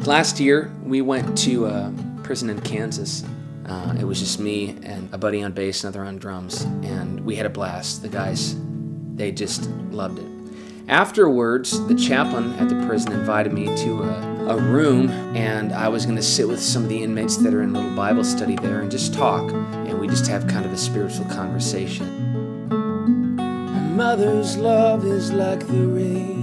Last year, we went to a prison in Kansas. It was just me and a buddy on bass, another on drums, and we had a blast. The guys, they just loved it. Afterwards, the chaplain at the prison invited me to a room, and I was going to sit with some of the inmates that are in a little Bible study there and just talk, and we just have kind of a spiritual conversation. A mother's love is like the rain.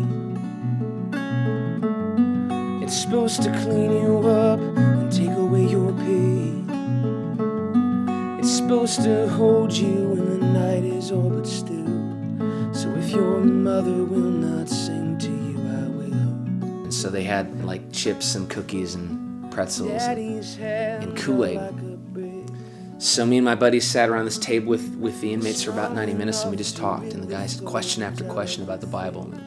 It's supposed to clean you up and take away your pain. It's supposed to hold you when the night is all but still. So if your mother will not sing to you, I will. And so they had like chips and cookies and pretzels and Kool-Aid. So me and my buddies sat around this table with the inmates for about 90 minutes, and we just talked. And the guys had question after question about the Bible and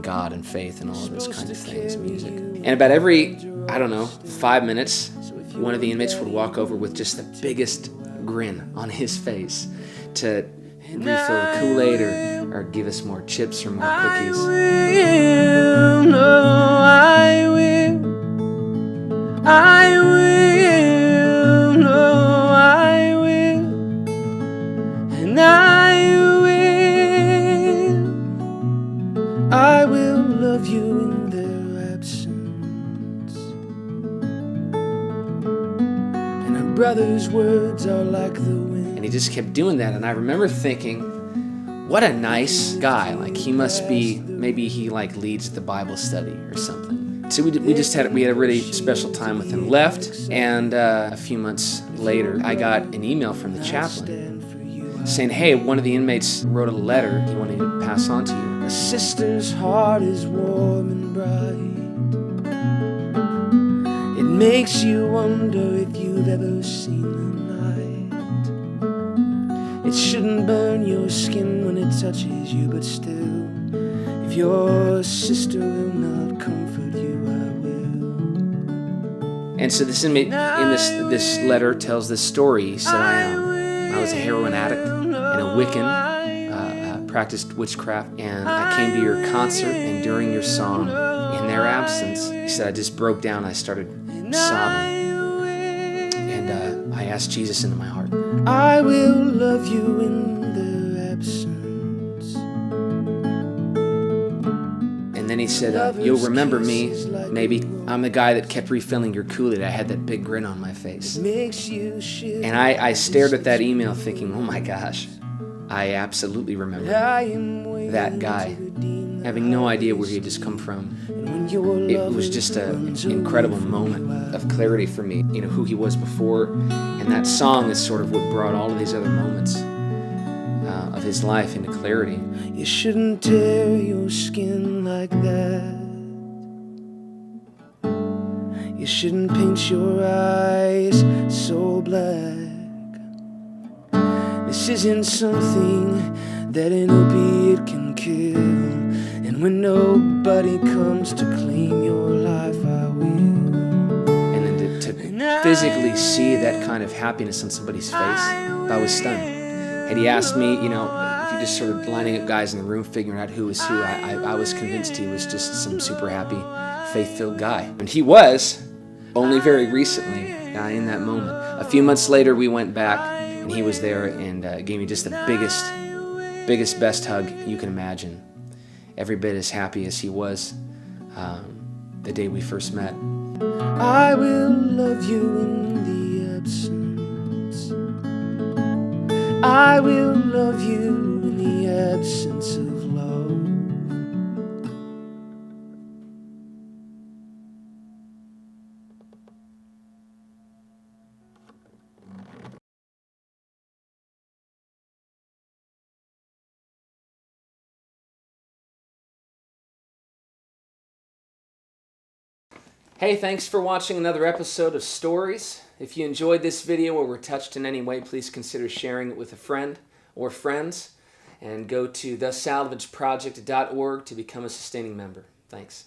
God and faith and all of those kinds of things, music. And about every, 5 minutes, one of the inmates would walk over with just the biggest grin on his face to refill the Kool-Aid or give us more chips or more cookies. I will love you in their absence. And a brother's words are like the wind. And he just kept doing that, and I remember thinking, what a nice guy. Like, he must be, maybe he like leads the Bible study or something. So we had a really special time with him. Left, and a few months later, I got an email from the chaplain saying, hey, one of the inmates wrote a letter he wanted to pass on to you. A sister's heart is warm and bright. It makes you wonder if you've ever seen the light. It shouldn't burn your skin when it touches you, but still, if your sister will not comfort you, I will. And so this inmate in this letter tells this story. He said, I was a heroin addict and a Wiccan, practiced witchcraft, and I came to your concert, and during your song, in their absence, he said, I just broke down, I started sobbing, and I asked Jesus into my heart. I will love you in their absence. And then he said, you'll remember me, maybe. I'm the guy that kept refilling your Kool-Aid. I had that big grin on my face. And I stared at that email thinking, oh my gosh, I absolutely remember that guy, having no idea where he had just come from. It was just an incredible moment of clarity for me, who he was before, and that song is sort of what brought all of these other moments of his life into clarity. You shouldn't tear your skin like that. You shouldn't paint your eyes so black. This isn't something that an opiate can kill. And when nobody comes to claim your life, I will. And then to physically see that kind of happiness on somebody's face, I was stunned. Had he asked me, if you just sort of lining up guys in the room, figuring out who was who, I was convinced he was just some super happy, faith-filled guy. And he was, only very recently, in that moment. A few months later, we went back, and he was there and gave me just the biggest, best hug you can imagine. Every bit as happy as he was the day we first met. I will love you in the absence. I will love you in the absence of love. Hey, thanks for watching another episode of Stories. If you enjoyed this video or were touched in any way, please consider sharing it with a friend or friends, and go to thesalvageproject.org to become a sustaining member. Thanks.